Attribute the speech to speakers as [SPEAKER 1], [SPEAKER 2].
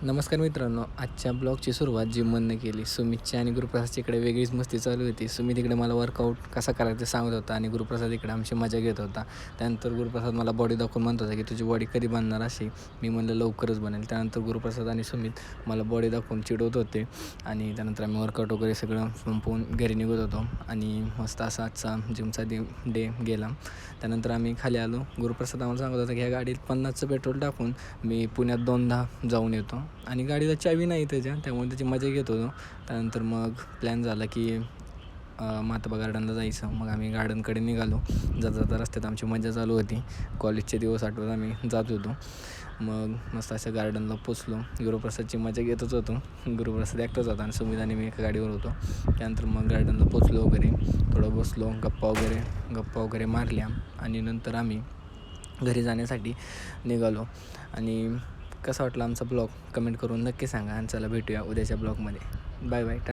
[SPEAKER 1] नमस्कार मित्रांनो, आजच्या ब्लॉगची सुरुवात जिममधनं केली. सुमितची आणि गुरुप्रसादच्या इकडे वेगळीच मस्ती चालू होती. सुमित इकडे मला वर्कआउट कसा करायचं सांगत होता आणि गुरुप्रसाद इकडे आमची मजा घेत होता. त्यानंतर गुरुप्रसाद मला बॉडी दाखवून म्हणत होता की तुझी बॉडी कधी बनणार अशी. मी म्हणलं लवकरच बनेल. त्यानंतर गुरुप्रसाद आणि सुमित मला बॉडी दाखवून चिडवत होते आणि त्यानंतर आम्ही वर्कआउट वगैरे सगळं संपवून घरी निघत होतो आणि मस्त असा आजचा जिमचा डे गेला. त्यानंतर आम्ही खाली आलो. गुरुप्रसाद आम्हाला सांगत होता की ह्या गाडीत 50चं पेट्रोल टाकून मी पुण्यात 2दा जाऊन येतो आणि गाडीला चावी नाही त्यामुळे त्याची मजा घेत होतो. त्यानंतर मग प्लॅन झाला की मातोबा गार्डनला जायचं. मग आम्ही गार्डनकडे निघालो. जाता रस्त्यात आमची मजा चालू होती. कॉलेजचे दिवस आठवत आम्ही जात होतो. मग मस्त असं गार्डनला पोचलो. गुरुप्रसादची मजा घेतच होतो. गुरुप्रसाद एकटाच होता आणि सुमित आणि मी एका गाडीवर होतो. त्यानंतर मग गार्डनला पोचलो वगैरे, थोडं बसलो, गप्पा वगैरे मारल्या आणि नंतर आम्ही घरी जाण्यासाठी निघालो. आणि कसा वाटला आमचा ब्लॉग कमेंट करून नक्की सांगा आणि चला भेटूया उद्याच्या ब्लॉगमध्ये. Bye bye.